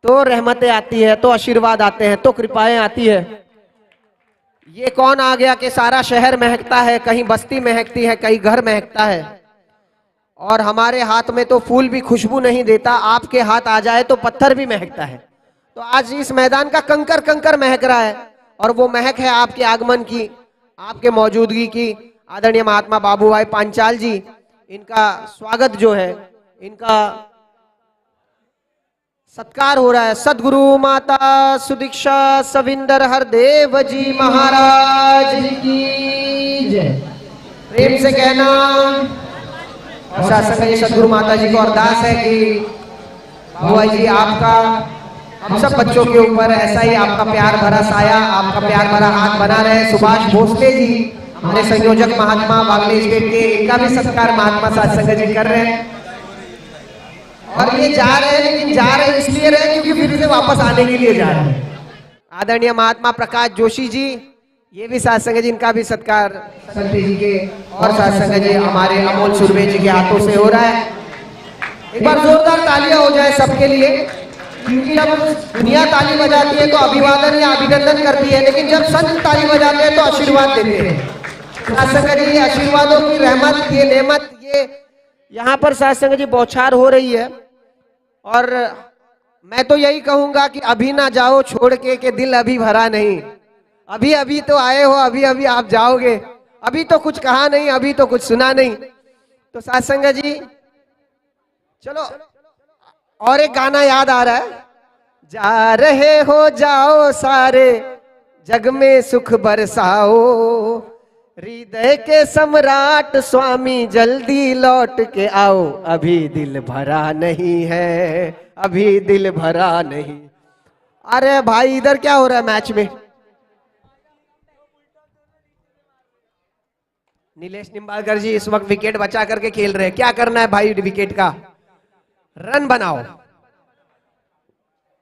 D: तो रहमतें आती है, तो आशीर्वाद आते हैं, तो कृपाएं आती है. ये कौन आ गया कि सारा शहर महकता है, कहीं बस्ती महकती है, कहीं घर महकता है. और हमारे हाथ में तो फूल भी खुशबू नहीं देता, आपके हाथ आ जाए तो पत्थर भी महकता है. तो आज इस मैदान का कंकर कंकर महक रहा है, और वो महक है आपके आगमन की, आपके मौजूदगी की. आदरणीय महात्मा बाबूभाई पांचाल जी, इनका स्वागत जो है, इनका सत्कार हो रहा है. सदगुरु माता सुदीक्षा सविंदर हरदेव जी महाराज की जय. प्रेम से कहना. और शासन जी सदगुरु माता जी को अरदास है कि बाबूभाई जी, आपका हम सब बच्चों के ऊपर ऐसा ही आपका प्यार भरा साया, आपका प्यार भरा हाथ बना रहे. सुभाष भोसले जी हमारे संयोजक महात्मा बागले स्टेट के, इनका भी सत्कार महात्मा साथ संगत जी कर रहे हैं. और ये जा रहे हैं, लेकिन जा रहे इसलिए रहे क्योंकि फिर से वापस आने के लिए जा रहे हैं. आदरणीय महात्मा प्रकाश जोशी जी, ये भी साथ संगत जी, इनका भी सत्कार संते जी के और साथ संगत जी हमारे अमोल सुरवे जी के हाथों से हो रहा है. एक बार जोरदार तालियां हो जाए सबके लिए. क्योंकि जब दुनिया ताली बजाती है तो अभिवादन या अभिनंदन करती है, लेकिन जब संत ताली बजाते हैं तो आशीर्वाद देते हैं। साथ संगत जी, आशीर्वादों की रहमत, ये नेमत, ये यहाँ पर साथ संगत जी बौछार हो रही है। और मैं तो यही कहूंगा कि अभी ना जाओ छोड़ के दिल अभी भरा नहीं। अभी अभी तो आए हो, अभी अभी आप जाओगे, अभी तो कुछ कहा नहीं, अभी तो कुछ सुना नहीं। तो साथ संगत जी चलो और एक गाना याद आ रहा है, जा रहे हो जाओ सारे जग में सुख बरसाओ, हृदय के सम्राट स्वामी जल्दी लौट के आओ, अभी दिल भरा नहीं है, अभी दिल भरा नहीं। अरे भाई इधर क्या हो रहा है मैच में? नीलेश निंबाळकर जी इस वक्त विकेट बचा करके खेल रहे हैं। क्या करना है भाई? विकेट का रन बनाओ।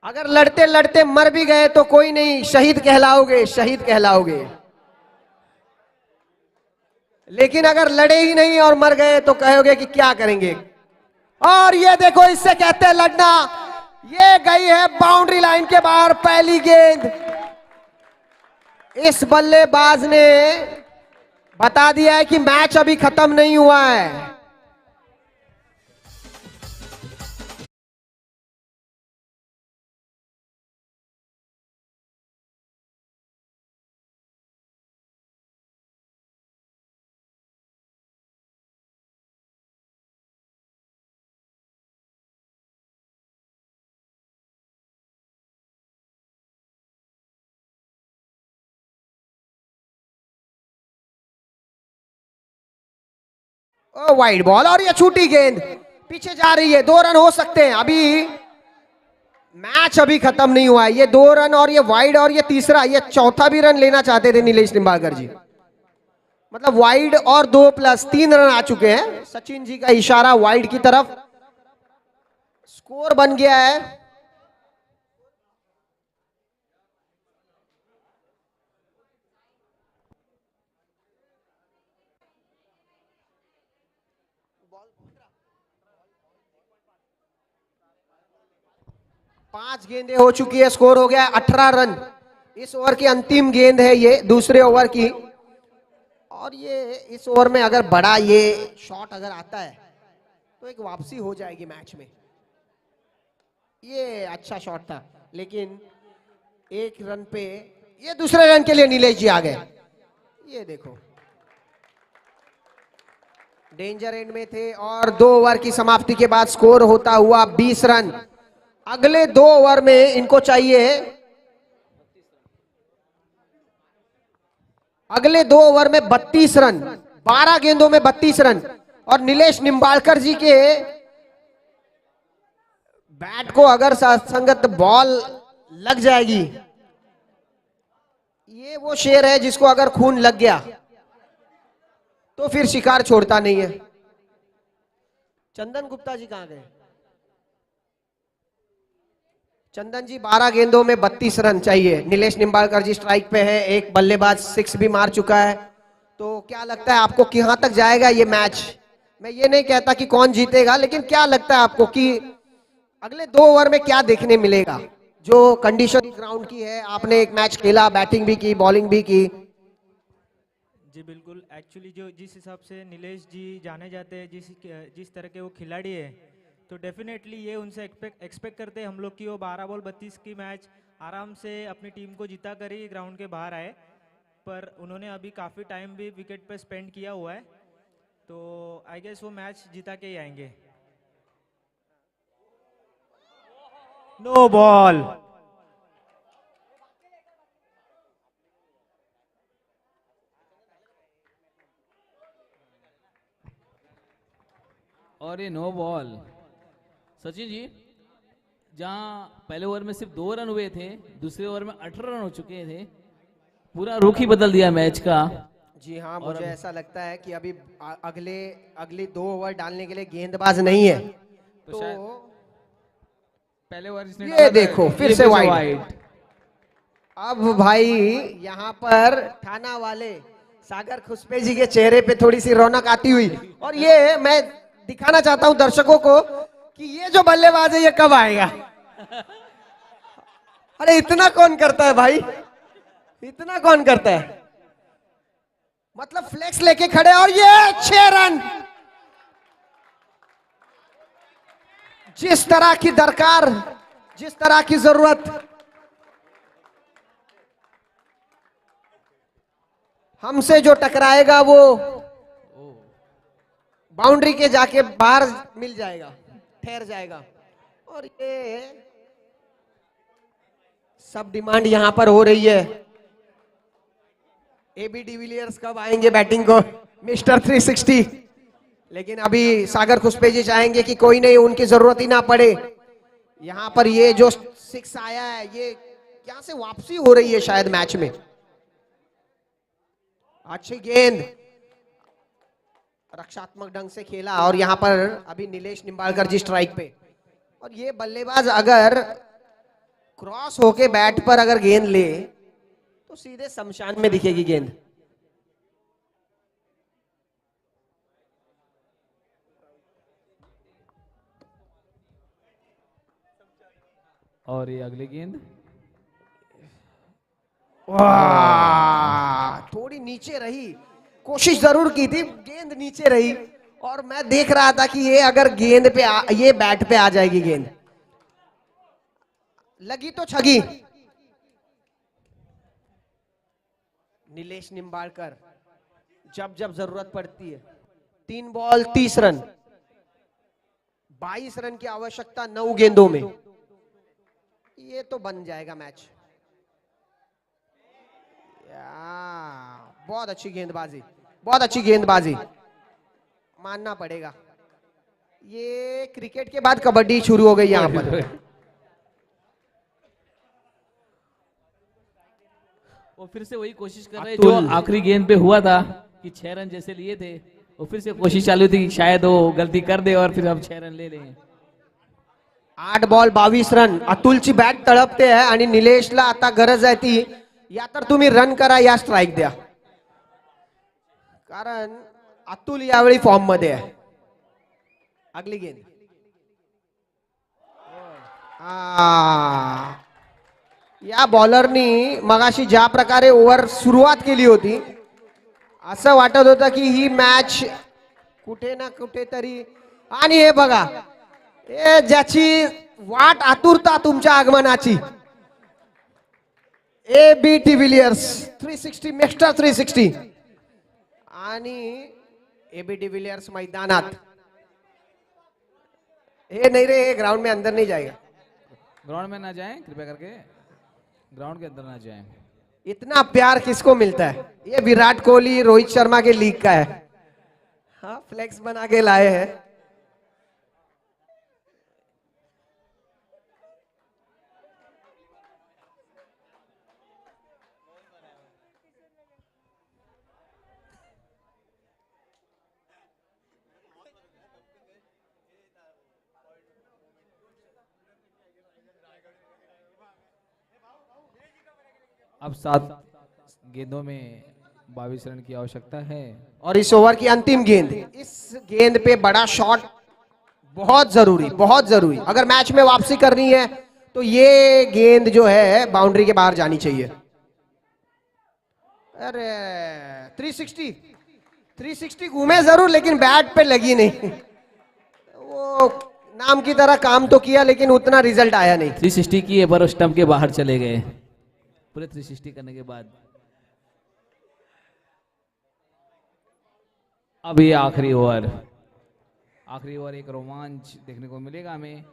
D: अगर लड़ते लड़ते मर भी गए तो कोई नहीं, शहीद कहलाओगे, शहीद कहलाओगे। लेकिन अगर लड़े ही नहीं और मर गए तो कहोगे कि क्या करेंगे। और ये देखो, इससे कहते हैं लड़ना। ये गई है बाउंड्री लाइन के बाहर पहली गेंद। इस बल्लेबाज ने बता दिया है कि मैच अभी खत्म नहीं हुआ है। ओ वाइड बॉल, और ये छूटी गेंद पीछे जा रही है। 2 रन हो सकते हैं, अभी मैच अभी खत्म नहीं हुआ है। ये 2 रन और ये वाइड और ये तीसरा, ये चौथा भी रन लेना चाहते थे नीलेश निंबाळकर जी। मतलब वाइड और 2 प्लस 3 रन आ चुके हैं। सचिन जी का इशारा वाइड की तरफ। स्कोर बन गया है 5 गेंदें हो चुकी है, स्कोर हो गया है 18 रन। इस ओवर की अंतिम गेंद है ये, दूसरे ओवर की। और ये इस ओवर में अगर बड़ा ये शॉट अगर आता है तो एक वापसी हो जाएगी मैच में। ये अच्छा शॉट था, लेकिन 1 रन पे ये दूसरे रन के लिए नीलेश जी आ गए। ये देखो डेंजर एंड में थे और 2 ओवर की समाप्ति के बाद स्कोर होता हुआ 20 रन। अगले 2 ओवर में इनको चाहिए, अगले 2 ओवर में 32 रन, 12 गेंदों में 32 रन। और नीलेश निंबाळकर जी के बैट को अगर संगत बॉल लग जाएगी, ये वो शेर है जिसको अगर खून लग गया तो फिर शिकार छोड़ता नहीं है। चंदन गुप्ता जी कहां गए? चंदन जी 12 गेंदों में 32 रन चाहिए। नीलेश निंबाळकर जी स्ट्राइक पे है, एक बल्लेबाज 6 भी मार चुका है। तो क्या लगता है आपको कहां तक जाएगा ये मैच? मैं ये नहीं कहता कि कौन जीतेगा, लेकिन क्या लगता है आपको कि अगले 2 ओवर में क्या देखने मिलेगा? जो कंडीशन ग्राउंड की है, आपने एक मैच खेला, बैटिंग भी की, बॉलिंग भी की।
A: जी बिल्कुल, एक्चुअली जो जिस हिसाब से नीलेश जी जाने जाते हैं, जिस तरह के वो खिलाड़ी है, तो डेफिनेटली ये उनसे एक्सपेक्ट करते हैं हम लोग कि वो 12 बॉल 32 की मैच आराम से अपनी टीम को जीता कर ही ग्राउंड के बाहर आए। पर उन्होंने अभी काफ़ी टाइम भी विकेट पे स्पेंड किया हुआ है, तो आई गेस वो मैच जीता के ही आएंगे। No ball.
C: और ये नो बॉल। सचिन जी, जहां पहले ओवर में सिर्फ 2 रन हुए थे, दूसरे ओवर में 18 रन हो चुके थे, पूरा रुख ही बदल दिया मैच का।
D: जी हाँ, मुझे ऐसा लगता है कि अभी अगले 2 ओवर डालने के लिए गेंदबाज नहीं है। तो
C: पहले ओवर
D: ये देखो फिर से वाइड। अब भाई यहाँ पर थाना वाले सागर खुशपे जी के चेहरे पे थोड़ी सी रौनक आती हुई। और ये मैं दिखाना चाहता हूं दर्शकों को कि ये जो बल्लेबाज है ये कब आएगा। अरे इतना कौन करता है भाई, इतना कौन करता है? मतलब फ्लेक्स लेके खड़े और ये 6 रन। जिस तरह की दरकार, जिस तरह की जरूरत, हमसे जो टकराएगा वो बाउंड्री के जाके बाहर मिल जाएगा, ठहर जाएगा। और ये सब डिमांड यहां पर हो रही है। एबी डिविलियर्स कब आएंगे बैटिंग को, मिस्टर 360। लेकिन अभी सागर खुशपेजी चाहेंगे कि कोई नहीं, उनकी जरूरत ही ना पड़े। यहां पर ये जो 6 आया है, ये क्या से वापसी हो रही है शायद मैच में। अच्छी गेंद, रक्षात्मक ढंग से खेला। और यहां पर अभी नीलेश निंबाळकर जी स्ट्राइक पे। और ये बल्लेबाज अगर क्रॉस होके बैट पर अगर गेंद ले तो सीधे शमशान में दिखेगी गेंद।
C: और ये अगली गेंद,
D: वाह, थोड़ी नीचे रही, कोशिश जरूर की थी, गेंद नीचे रही। और मैं देख रहा था कि ये अगर गेंद पे ये बैट पे आ जाएगी गेंद, लगी तो छगी। नीलेश निंबाळकर जब जब जरूरत पड़ती है, 3 बॉल 30 रन, 22 रन की आवश्यकता 9 गेंदों में, ये तो बन जाएगा मैच। बहुत अच्छी गेंदबाजी, बहुत अच्छी गेंदबाजी, मानना पड़ेगा। ये क्रिकेट के बाद कबड्डी शुरू हो गई यहां पर।
C: वो फिर से वही कोशिश कर रहे हैं जो आखिरी गेंद पे हुआ था कि 6 रन जैसे लिए थे, वो फिर से कोशिश चालू थी कि शायद वो गलती कर दे और फिर हम 6 रन ले लें।
D: 8 बॉल 22 रन, अतुलची बॅट तळपते आहे आणि निलेशला आता गरज आहे ती या तर तुम्ही रन करा या स्ट्राइक द्या, कारण अतुल यावेळी फॉर्म मध्ये आहे। अगली गेंद, या बॉलरनी मगाशी ज्या प्रकारे ओव्हर सुरुवात केली होती, असं वाटत होतं की ही मॅच कुठे ना कुठेतरी, आणि हे बघा, हे ज्याची वाट आतुरता तुमच्या आगमनाची, एबी डिविलियर्स 360, मिस्टर 360। आणि एबी डिविलियर्स मैदानात, ये नहीं रे, ग्राउंड में अंदर नहीं जाएगा,
C: ग्राउंड में ना जाएं कृपया करके, ग्राउंड के अंदर ना जाएं।
D: इतना प्यार किसको मिलता है? ये विराट कोहली रोहित शर्मा के लीग का है। हाँ, फ्लेक्स बना के लाए हैं।
C: अब 7 गेंदों में 22 रन की आवश्यकता है।
D: और इस ओवर की अंतिम गेंद, इस गेंद पे बड़ा शॉट बहुत जरूरी, बहुत जरूरी। अगर मैच में वापसी करनी है तो ये गेंद जो है बाउंड्री के बाहर जानी चाहिए। अरे 360 घूमे जरूर, लेकिन बैट पे लगी नहीं। वो नाम की तरह काम तो किया, लेकिन उतना रिजल्ट आया नहीं।
C: 360 किए पर स्टंप के बाहर चले गए। पूरे 360 करने के बाद अब ये आखिरी ओवर, एक रोमांच देखने को मिलेगा हमें,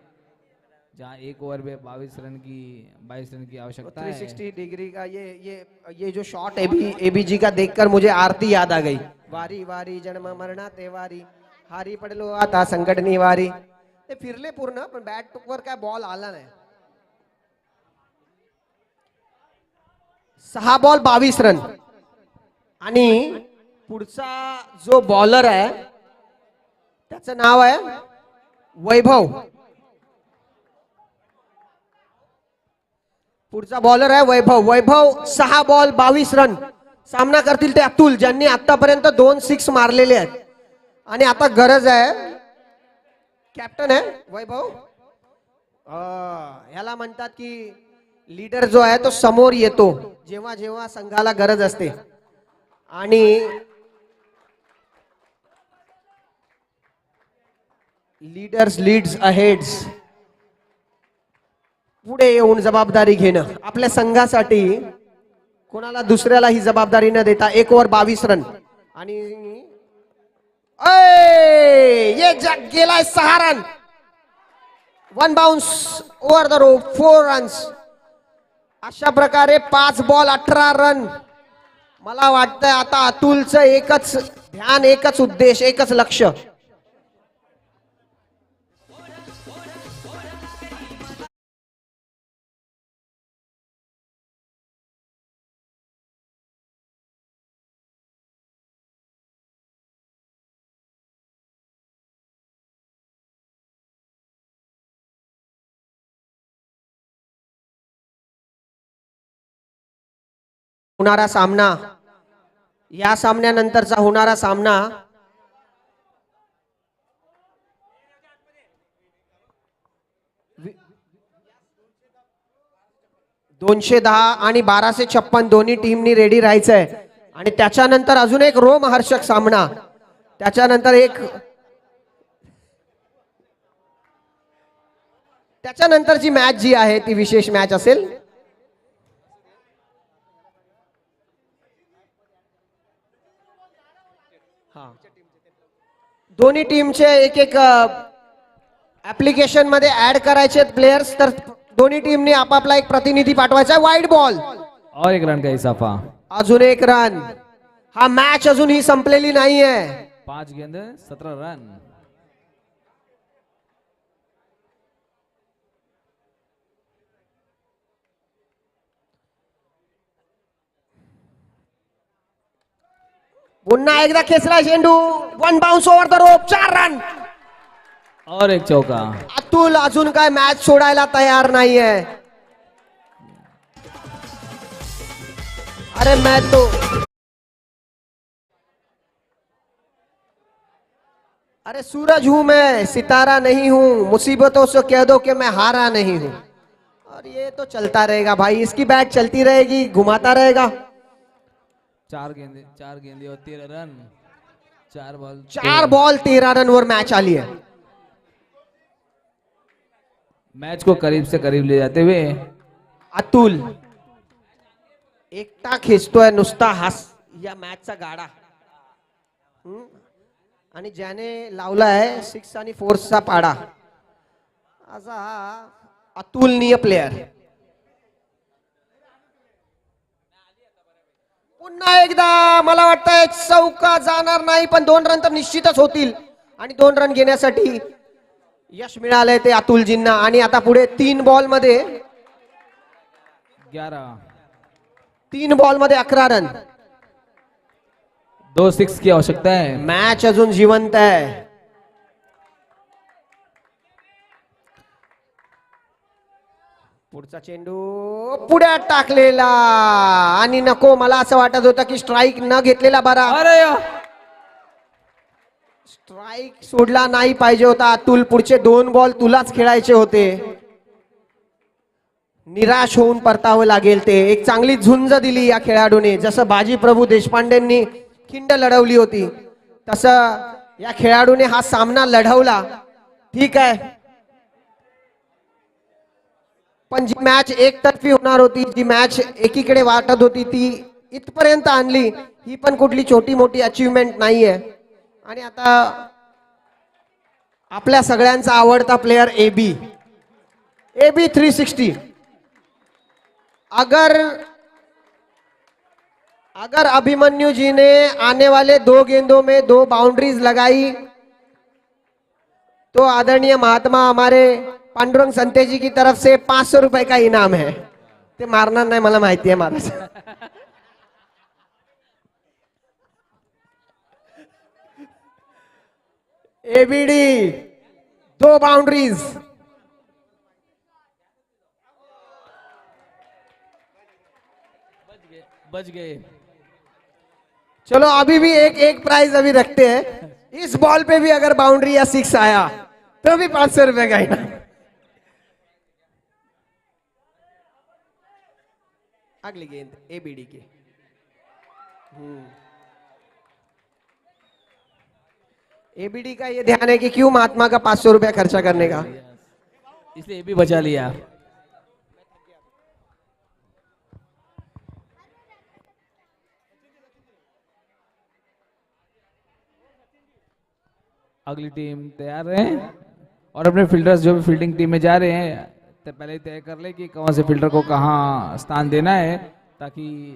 C: जहां एक ओवर में 22 रन की आवश्यकता है।
D: 360 डिग्री का ये जो शॉट एबी जी का देखकर मुझे आरती याद आ गई। वारी वारी जन्म मरणा तेवारी, हारी पडलो आता संकट निवारी। ते फिरले पूर्ण, पण बॅट वर काय बॉल आला नाही। 6 बॉल 22 रन, आणि पुढचा जो बॉलर आहे त्याचं नाव आहे वैभव। पुढचा बॉलर आहे वैभव 6 बॉल 22 रन। सामना करतील ते अतुल, ज्यांनी आतापर्यंत 2 6 मारलेले आहेत, आणि आता गरज आहे, कॅप्टन आहे वैभव। ह्याला म्हणतात की लीडर जो आहे तो समोर येतो जेव्हा जेव्हा संघाला गरज असते आणि लीडर्स लीड्स अहेड्स पुढे येऊन जबाबदारी घेणं आपल्या संघासाठी कोणाला दुसऱ्याला ही जबाबदारी न देता 1 ओव्हर 22 रन आणि ये जग गेलाय 6 run 1 bounce over the rope 4 runs अशा प्रकारे 5 बॉल 18 रन मला वाटतंय आता अतुलचं एकच ध्यान एकच उद्देश एकच लक्ष होणारा सामना या सामन्यानंतरचा होणारा सामना 210 आणि 1256 दोन्ही टीमनी रेडी राहायचंय आणि त्याच्यानंतर अजून एक रोमहर्षक सामना त्याच्यानंतरची मॅच जी आहे ती विशेष मॅच असेल दोन्ही टीमचे एक एक ऍप्लिकेशन मध्ये ऍड करायचे प्लेयर्स तर दोन्ही टीमनी आपापला एक प्रतिनिधी पाठवायचा वाईड बॉल
C: और 1 रन का इजाफा
D: अजून 1 रन हा मॅच अजूनही संपलेली नाहीये
C: 5 गेंद 17 रन
D: पुन्हा एकदा खेचला चेंडू 1 bounce over the rope 4 run
C: और 1 चौका
D: अतुल अजून काय मॅच सोडायला तयार नाहीये अरे मैं तो अरे सूरज हूं मैं सितारा नहीं हूं मुसीबतों से कह दो कि मैं हारा नहीं हूं और ये तो चलता रहेगा भाई इसकी बैट चलती रहेगी घुमाता रहेगा
C: 4 गेंदे और 13 रन
D: 4 बॉल 13 रन वर मॅच आली आहे
C: मैच को करीब से करीब ले जाते हुए
D: अतुल एकटा खेचतोय नुसता हास या मॅचचा गाडा आणि ज्याने लावलाय 6 आणि 4 चा पाडा असा हा अतुलनीय प्लेयर पुन्हा एकदा मला वाटतंय चौका जाणार नाही पण 2 रन तर निश्चितच होतील आणि 2 रन घेण्यासाठी यश मिळालंय ते अतुलजींना आणि आता पुढे 3 बॉल मध्ये 11 रन
C: 2 6 की आवश्यकता है
D: मॅच अजून जिवंत आहे पुढचा चेंडू पुढ्यात टाकलेला आणि नको मला असं वाटत होतं की स्ट्राईक न घेतलेला बरा
C: अरे
D: स्ट्राईक सोडला नाही पाहिजे होता अतुल पुढचे 2 बॉल तुलाच खेळायचे होते निराश होऊन परतावं लागेल ते एक चांगली झुंज दिली या खेळाडूने जसं बाजी प्रभू देशपांडेंनी खिंड लढवली होती तसं या खेळाडूने हा सामना लढवला ठीक आहे पण जी मॅच एकतर्फी होणार होती जी मॅच एकीकडे वाटत होती ती इथपर्यंत आणली ही पण कुठली छोटी मोठी अचीवमेंट नाहीये आणि आता आपल्या सगळ्यांचा आवडता प्लेयर एबी 360 अगर अभिमन्यु जी ने आने वाले 2 गेंदों में 2 बाउंड्रीज लगाई तो आदरणीय महात्मा हमारे पांडुरंग संते जी की तरफ से 500 रुपए का इनाम है ते मारणार नाही मला माहिती आहे महाराज एबीडी 2 बाउंड्रीज
C: बच गए
D: चलो अभी भी एक प्राइज अभी रखते हैं इस बॉल पे भी अगर बाउंड्री या 6 आया तो भी 500 रुपए का इनाम अगली गेंद एबीडी की। एबीडी का ये ध्यान है कि क्यों महात्मा का 500 रुपया खर्चा करने का।
C: इसलिए ये भी बचा लिया। अगली टीम तैयार है और अपने फील्डर्स जो भी फील्डिंग टीम में जा रहे हैं तो पहले ही तय कर ले कि कौन से फील्डर को कहाँ स्थान देना है, ताकि